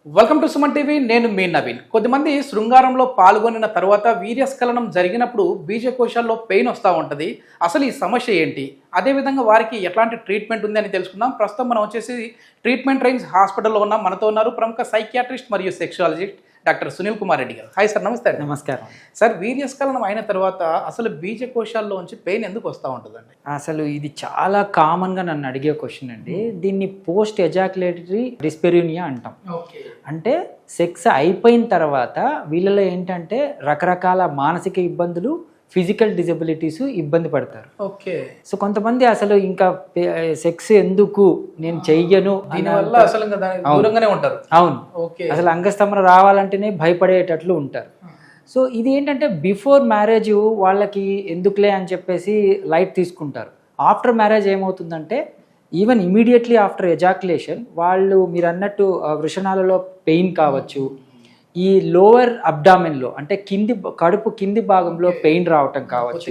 Welcome to Suman TV. నేను మీ నవీన్. కొద్దిమంది శృంగారంలో పాల్గొనిన తర్వాత వీర్యస్ఖలనం జరిగినప్పుడు బీజకోశాల్లో పెయిన్ వస్తూ ఉంటుంది. అసలు ఈ సమస్య ఏంటి, అదేవిధంగా వారికి ఎట్లాంటి ట్రీట్మెంట్ ఉంది అని తెలుసుకుందాం. ప్రస్తుతం మనం వచ్చేసి ట్రీట్మెంట్ రేంజ్ హాస్పిటల్లో ఉన్నాం. మనతో ఉన్నారు ప్రముఖ సైకియాట్రిస్ట్ మరియు సెక్సువాలజిస్ట్ డాక్టర్ సునీల్ కుమార్ రెడ్డి గారు. హాయ్ సార్, నమస్తే. నమస్కారం సార్, వీర్యస్ఖలనం అయిన తర్వాత అసలు బీజకోశాల్లోంచి పెయిన్ ఎందుకు వస్తూ ఉంటుందండి? అసలు ఇది చాలా కామన్గా నన్ను అడిగే క్వశ్చన్ అండి. దీన్ని పోస్ట్ ఎజాక్యులేటరీ డిస్పెరినియా అంటాం. అంటే సెక్స్ అయిపోయిన తర్వాత వీళ్ళలో ఏంటంటే రకరకాల మానసిక ఇబ్బందులు, ఫిజికల్ డిజబిలిటీస్ ఇబ్బంది పడతారు. ఓకే. సో కొంతమంది అసలు ఇంకా సెక్స్ ఎందుకు నేను చెయ్యను దీనివల్ల అసలు ఇంకా దానికి దూరంగానే ఉంటారు. అవును, అసలు అంగస్తంభన రావాలంటేనే భయపడేటట్లు ఉంటారు. సో ఇది ఏంటంటే బిఫోర్ మ్యారేజ్ వాళ్ళకి ఎందుకులే అని చెప్పేసి లైట్ తీసుకుంటారు. ఆఫ్టర్ మ్యారేజ్ ఏమవుతుందంటే ఈవెన్ ఇమీడియట్లీ ఆఫ్టర్ ఎజాక్యులేషన్ వాళ్ళు మీరు అన్నట్టు వృషణాలలో పెయిన్ కావచ్చు, ఈ లోవర్ అబ్డామిన్లో అంటే కడుపు కింది భాగంలో పెయిన్ రావటం కావచ్చు,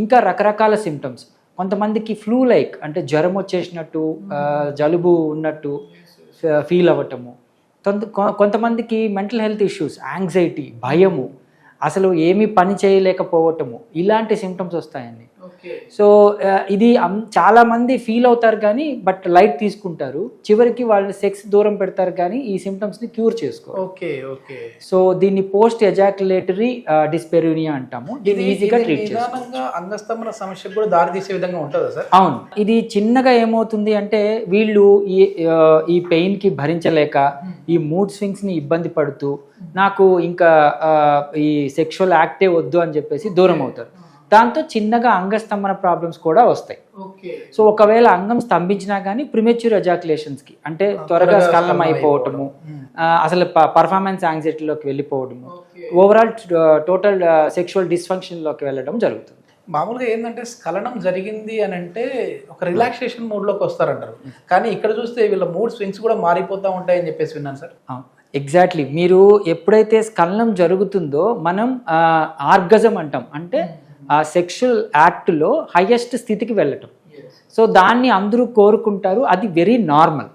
ఇంకా రకరకాల సిమ్టమ్స్. కొంతమందికి ఫ్లూ లైక్ అంటే జ్వరం వచ్చేసినట్టు, జలుబు ఉన్నట్టు ఫీల్ అవ్వటము. కొంతమందికి మెంటల్ హెల్త్ ఇష్యూస్, యాంగ్జైటీ, భయము, అసలు ఏమీ పని చేయలేకపోవటము, ఇలాంటి సిమ్టమ్స్ వస్తాయండి. సో ఇది చాలా మంది ఫీల్ అవుతారు కానీ బట్ లైట్ తీసుకుంటారు. చివరికి వాళ్ళు సెక్స్ దూరం పెడతారు కానీ ఈ సిమ్టమ్స్ ని క్యూర్ చేసుకోరు. సో దీన్ని పోస్ట్ ఎజాక్యులేటరీ డిస్పెరినియా అంటాము. దీన్ని ఈజీగా ట్రీట్ చేసుకోవచ్చు. అంగస్తంభన సమస్యకు కూడా దారి తీసే విధంగా ఉంటుందా సార్? అవును. ఇది చిన్నగా ఏమవుతుంది అంటే వీళ్ళు ఈ పెయిన్ కి భరించలేక ఈ మూడ్ స్వింగ్స్ ని ఇబ్బంది పడుతూ నాకు ఇంకా ఈ సెక్షువల్ యాక్టే వద్దు అని చెప్పేసి దూరం అవుతారు. దాంతో చిన్నగా అంగస్తంభన ప్రాబ్లమ్స్ కూడా వస్తాయి. సో ఒకవేళ అంగం స్తంభించినా కానీ ప్రిమెచ్యూర్ ఎజాక్యులేషన్స్కి అంటే త్వరగా స్ఖలనం అయిపోవటము, అసలు పర్ఫార్మెన్స్ యాంగ్జైటీలోకి వెళ్ళిపోవడము, ఓవరాల్ టోటల్ సెక్షువల్ డిస్ఫంక్షన్లోకి వెళ్ళడం జరుగుతుంది. మామూలుగా ఏంటంటే స్ఖలనం జరిగింది అని అంటే ఒక రిలాక్సేషన్ మూడ్లోకి వస్తారంటారు, కానీ ఇక్కడ చూస్తే వీళ్ళ మూడ్ స్వింగ్స్ కూడా మారిపోతూ ఉంటాయని చెప్పేసి విన్నాను సార్. ఎగ్జాక్ట్లీ. మీరు ఎప్పుడైతే స్ఖలనం జరుగుతుందో మనం ఆర్గజం అంటాం, అంటే ఆ సెక్షువల్ యాక్ట్లో హైయెస్ట్ స్థితికి వెళ్ళటం. సో దాన్ని అందరూ కోరుకుంటారు, అది వెరీ నార్మల్.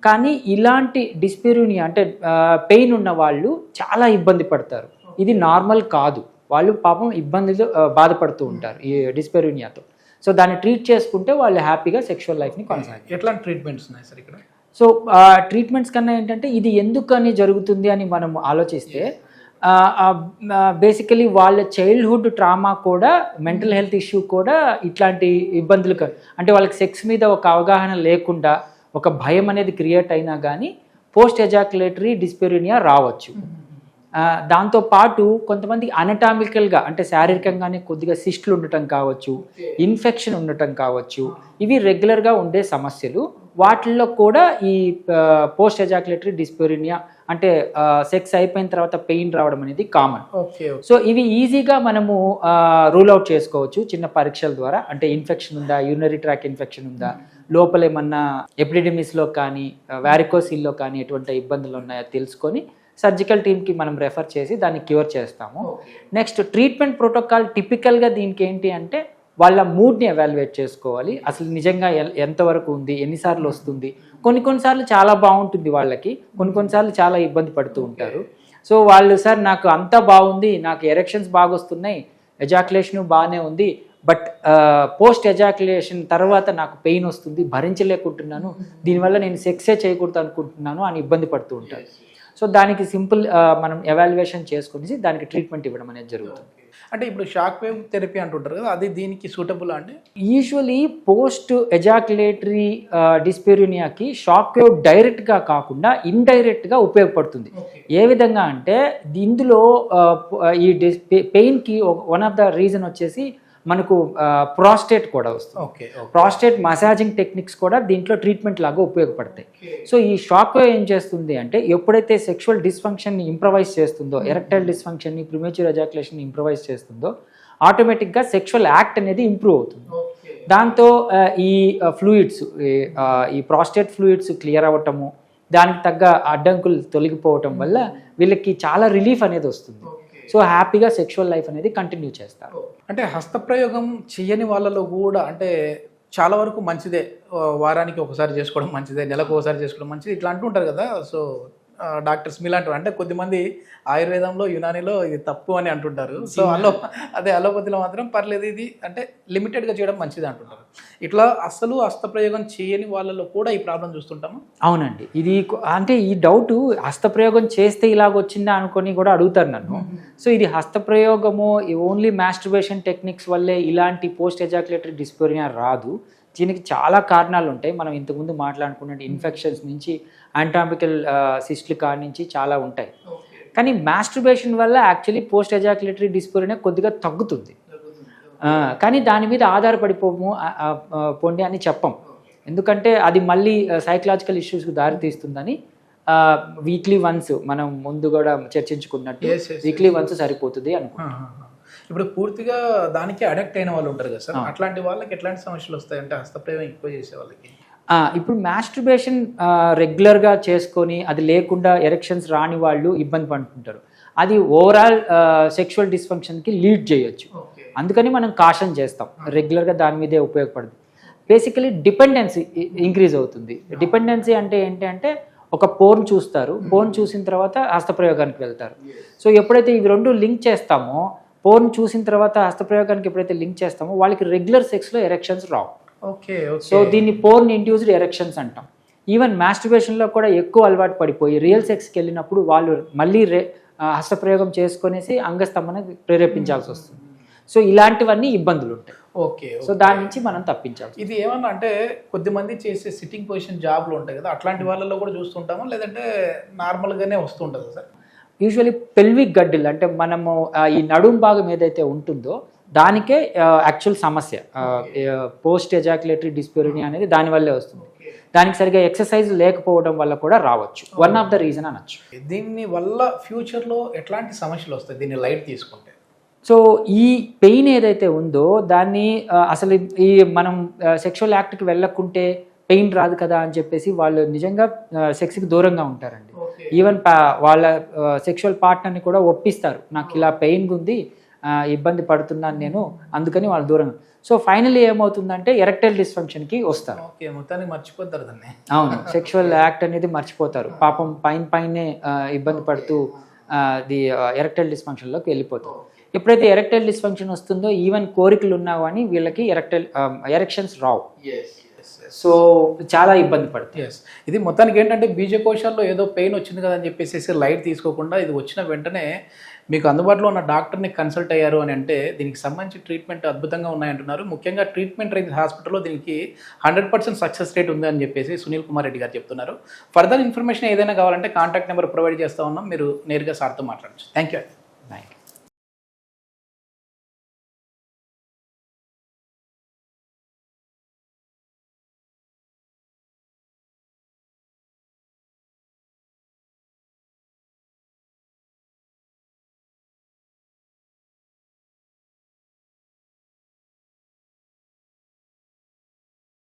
కానీ ఇలాంటి డిస్పెరినియా అంటే పెయిన్ ఉన్న వాళ్ళు చాలా ఇబ్బంది పడతారు. ఇది నార్మల్ కాదు, వాళ్ళు పాపం ఇబ్బందులు బాధపడుతూ ఉంటారు ఈ డిస్పెరినియాతో. సో దాన్ని ట్రీట్ చేసుకుంటే వాళ్ళు హ్యాపీగా సెక్షువల్ లైఫ్ని కొనసాగిస్తారు. ఎట్లాంటి ట్రీట్మెంట్స్ ఉన్నాయి సార్ ఇక్కడ? సో ట్రీట్మెంట్స్ కన్నా ఏంటంటే ఇది ఎందుకని జరుగుతుంది అని మనం ఆలోచిస్తే బేసికలీ వాళ్ళ చైల్డ్హుడ్ ట్రామా కూడా, మెంటల్ హెల్త్ ఇష్యూ కూడా ఇట్లాంటి ఇబ్బందులు అంటే వాళ్ళకి సెక్స్ మీద ఒక అవగాహన లేకుండా ఒక భయం అనేది క్రియేట్ అయినా కానీ పోస్ట్ ఎజాక్యులేటరీ డిస్పెరినియా రావచ్చు. దాంతోపాటు కొంతమంది అనటామికల్గా అంటే శారీరకంగానే కొద్దిగా సిస్టులు ఉండటం కావచ్చు, ఇన్ఫెక్షన్ ఉండటం కావచ్చు, ఇవి రెగ్యులర్గా ఉండే సమస్యలు. వాటిల్లో కూడా ఈ పోస్ట్ ఎజాక్యులేటరీ డిస్పెరినియా అంటే సెక్స్ అయిపోయిన తర్వాత పెయిన్ రావడం అనేది కామన్. సో ఇవి ఈజీగా మనము రూల్ అవుట్ చేసుకోవచ్చు చిన్న పరీక్షల ద్వారా. అంటే ఇన్ఫెక్షన్ ఉందా, యూరినరీ ట్రాక్ ఇన్ఫెక్షన్ ఉందా, లోపల ఏమన్నా ఎపిడిడమిస్లో కానీ వారికోసిల్లో కానీ ఎటువంటి ఇబ్బందులు ఉన్నాయో తెలుసుకొని సర్జికల్ టీమ్కి మనం రెఫర్ చేసి దాన్ని క్యూర్ చేస్తాము. నెక్స్ట్ ట్రీట్మెంట్ ప్రోటోకాల్ టిపికల్గా దీనికి ఏంటి అంటే వాళ్ళ మూడ్ని ఎవాల్యుయేట్ చేసుకోవాలి. అసలు నిజంగా ఎంతవరకు ఉంది, ఎన్నిసార్లు వస్తుంది. కొన్నిసార్లు చాలా బాగుంటుంది వాళ్ళకి, కొన్నిసార్లు చాలా ఇబ్బంది పడుతూ ఉంటారు. సో వాళ్ళు సార్ నాకు అంతా బాగుంది, నాకు ఎరెక్షన్స్ బాగా వస్తున్నాయి, ఎజాక్యులేషన్ బాగానే ఉంది, బట్ పోస్ట్ ఎజాక్యులేషన్ తర్వాత నాకు పెయిన్ వస్తుంది, భరించలేకుంటున్నాను, దీనివల్ల నేను సెక్సే చేయకూడదు అనుకుంటున్నాను అని ఇబ్బంది పడుతూ ఉంటారు. సో దానికి సింపుల్ మనం ఎవాల్యుయేషన్ చేసుకుని దానికి ట్రీట్మెంట్ ఇవ్వడం అనేది జరుగుతుంది. అంటే ఇప్పుడు షాక్ వేవ్ థెరపీ అంటుంటారు కదా, అది దీనికి సూటబుల్ అంటే? యూజువలీ పోస్ట్ ఎజాక్యులేటరీ డిస్పెరినియాకి షాక్ వేవ్ డైరెక్ట్గా కాకుండా ఇండైరెక్ట్గా ఉపయోగపడుతుంది. ఏ విధంగా అంటే ఇందులో ఈ పెయిన్కి వన్ ఆఫ్ ద రీజన్ వచ్చేసి మనకు ప్రాస్టేట్ కూడా వస్తుంది. ప్రాస్టేట్ మసాజింగ్ టెక్నిక్స్ కూడా దీంట్లో ట్రీట్మెంట్ లాగా ఉపయోగపడతాయి. సో ఈ షాక్ వేవ్ ఏం చేస్తుంది అంటే ఎప్పుడైతే సెక్షువల్ డిస్ఫంక్షన్ని ఇంప్రవైజ్ చేస్తుందో, ఎరెక్టైల్ డిస్ఫంక్షన్ని, ప్రిమేచ్యూర్ ఎజాక్యులేషన్ ఇంప్రవైజ్ చేస్తుందో ఆటోమేటిక్గా సెక్షువల్ యాక్ట్ అనేది ఇంప్రూవ్ అవుతుంది. దాంతో ఈ ఫ్లూయిడ్స్, ఈ ప్రాస్టేట్ ఫ్లూయిడ్స్ క్లియర్ అవ్వటము, దానికి తగ్గ అడ్డంకులు తొలగిపోవటం వల్ల వీళ్ళకి చాలా రిలీఫ్ అనేది వస్తుంది. సో హ్యాపీగా సెక్షువల్ లైఫ్ అనేది కంటిన్యూ చేస్తారు. అంటే హస్తప్రయోగం చేయని వాళ్ళలో కూడా అంటే చాలా వరకు మంచిదే. వారానికి ఒకసారి చేసుకోవడం మంచిదే, నెలకు ఒకసారి చేసుకోవడం మంచిది ఇట్లా అంటూ ఉంటారు కదా. సో డాక్టర్స్ మీలాంటి అంటే కొద్దిమంది ఆయుర్వేదంలో యునానిలో ఇది తప్పు అని అంటుంటారు. సో అలోపతిలో మాత్రం పర్లేదు, ఇది అంటే లిమిటెడ్గా చేయడం మంచిది అంటుంటారు. ఇట్లా అసలు హస్తప్రయోగం చేయని వాళ్ళలో కూడా ఈ ప్రాబ్లం చూస్తుంటాము. అవునండి, ఇది అంటే ఈ డౌట్ హస్తప్రయోగం చేస్తే ఇలాగ వచ్చిందా అనుకొని కూడా అడుగుతారు నన్ను. సో ఇది హస్తప్రయోగము ఓన్లీ మాస్టర్బేషన్ టెక్నిక్స్ వల్లే ఇలాంటి పోస్ట్ ఎజాక్యులేటరీ డిస్పోరియా రాదు. దీనికి చాలా కారణాలు ఉంటాయి. మనం ఇంతకుముందు మాట్లాడుకున్నట్టు ఇన్ఫెక్షన్స్ నుంచి యాంటామికల్ సిస్ట్లు కాడి నుంచి చాలా ఉంటాయి. కానీ మాస్టర్బేషన్ వల్ల యాక్చువల్లీ పోస్ట్ ఎజాక్యులేటరీ డిస్పోరియా కొద్దిగా తగ్గుతుంది. కానీ దాని మీద ఆధారపడిపోము పొండి అని చెప్పం. ఎందుకంటే అది మళ్ళీ సైకలాజికల్ ఇష్యూస్కి దారితీస్తుందని వీక్లీ వన్స్ మనం ముందు కూడా చర్చించుకున్నట్టు వీక్లీ వన్స్ సరిపోతుంది అనుకుంటున్నాం. ఇప్పుడు పూర్తిగా దానికి అడక్ట్ అయిన వాళ్ళు ఉంటారు కదా సార్, అట్లాంటి వాళ్ళకి ఎట్లాంటి సమస్యలు వస్తాయంటే హస్తప్రయోగం ఎక్కువ చేసే వాళ్ళకి? ఇప్పుడు మాస్టర్బేషన్ రెగ్యులర్గా చేసుకొని అది లేకుండా ఎరెక్షన్స్ రాని వాళ్ళు ఇబ్బంది పడుతుంటారు. అది ఓవరాల్ సెక్షువల్ డిస్ఫంక్షన్కి లీడ్ చేయొచ్చు. అందుకని మనం కాషన్ చేస్తాం, రెగ్యులర్గా దాని మీదే ఉపయోగపడుతుంది. బేసికలీ డిపెండెన్సీ ఇంక్రీజ్ అవుతుంది. డిపెండెన్సీ అంటే ఏంటి అంటే ఒక పోర్న్ చూస్తారు, పోర్న్ చూసిన తర్వాత హస్తప్రయోగానికి వెళ్తారు. సో ఎప్పుడైతే ఇవి రెండు లింక్ చేస్తామో, పోర్న్ చూసిన తర్వాత హస్తప్రయోగానికి ఎప్పుడైతే లింక్ చేస్తామో వాళ్ళకి రెగ్యులర్ సెక్స్లో ఎరెక్షన్స్ రావు. సో దీన్ని పోర్న్ ఇండ్యూస్డ్ ఎరెక్షన్స్ అంటాం. ఈవెన్ మాస్టర్బేషన్లో కూడా ఎక్కువ అలవాటు పడిపోయి రియల్ సెక్స్కి వెళ్ళినప్పుడు వాళ్ళు మళ్ళీ హస్తప్రయోగం చేసుకునేసి అంగస్తంభన ప్రేరేపించాల్సి వస్తుంది. సో ఇలాంటివన్నీ ఇబ్బందులు ఉంటాయి. సో దాని నుంచి మనం తప్పించాలి. ఇది ఏమన్నా అంటే కొద్దిమంది చేసే సిట్టింగ్ పొజిషన్ జాబ్లు ఉంటాయి కదా, అట్లాంటి వాళ్ళలో కూడా చూస్తుంటామా, లేదంటే నార్మల్గానే వస్తుంటుందా సార్? యూజువల్లీ పెల్విక్ గడ్డిల్ అంటే మనము ఈ నడుం భాగం ఏదైతే ఉంటుందో దానికే యాక్చువల్ సమస్య. పోస్ట్ ఎజాక్యులేటరీ డిస్పోరియా అనేది దానివల్లే వస్తుంది. దానికి సరిగా ఎక్సర్సైజ్ లేకపోవడం వల్ల కూడా రావచ్చు. వన్ ఆఫ్ ద రీజన్ అనొచ్చు. దీని వల్ల ఫ్యూచర్లో ఎట్లాంటి సమస్యలు వస్తాయి దీన్ని లైట్ తీసుకుంటే? సో ఈ పెయిన్ ఏదైతే ఉందో దాన్ని అసలు ఈ మనం సెక్షువల్ యాక్ట్కి వెళ్ళకుంటే పెయిన్ రాదు కదా అని చెప్పేసి వాళ్ళు నిజంగా సెక్స్కి దూరంగా ఉంటారండి. ఈవెన్ వాళ్ళ సెక్షువల్ పార్ట్నర్ని కూడా ఒప్పిస్తారు, నాకు ఇలా పెయిన్ ఉంది, ఇబ్బంది పడుతున్నాను నేను, అందుకని వాళ్ళు దూరంగా. సో ఫైనల్లీ ఏమవుతుందంటే ఎరెక్టైల్ డిస్ఫంక్షన్కి వస్తారు. మొత్తానికి మర్చిపోతారు దాన్ని. అవును, సెక్షువల్ యాక్ట్ అనేది మర్చిపోతారు. పాపం పైనే ఇబ్బంది పడుతూ ది ఎరెక్టైల్ డిస్ఫంక్షన్లోకి వెళ్ళిపోతారు. ఎప్పుడైతే ఎరెక్టైల్ డిస్ఫంక్షన్ వస్తుందో ఈవెన్ కోరికలు ఉన్నా కానీ వీళ్ళకి ఎరెక్షన్స్ రావు. సో చాలా ఇబ్బంది పడుతుంది. ఇది మొత్తానికి ఏంటంటే బీజకోశాల్లో ఏదో పెయిన్ వచ్చింది కదా అని చెప్పేసి లైట్ తీసుకోకుండా ఇది వచ్చిన వెంటనే మీకు అందుబాటులో ఉన్న డాక్టర్ని కన్సల్ట్ అయ్యారు అని అంటే దీనికి సంబంధించి ట్రీట్మెంట్ అద్భుతంగా ఉన్నాయంటున్నారు. ముఖ్యంగా ట్రీట్మెంట్ రేంజ్ హాస్పిటల్లో దీనికి 100% సక్సెస్ రేట్ ఉంది అని చెప్పేసి సునీల్ కుమార్ రెడ్డి గారు చెప్తున్నారు. ఫర్దర్ ఇన్ఫర్మేషన్ ఏదైనా కావాలంటే కాంటాక్ట్ నెంబర్ ప్రొవైడ్ చేస్తూ ఉన్నాం, మీరు నేరుగా సార్తో మాట్లాడచ్చు. Thank you.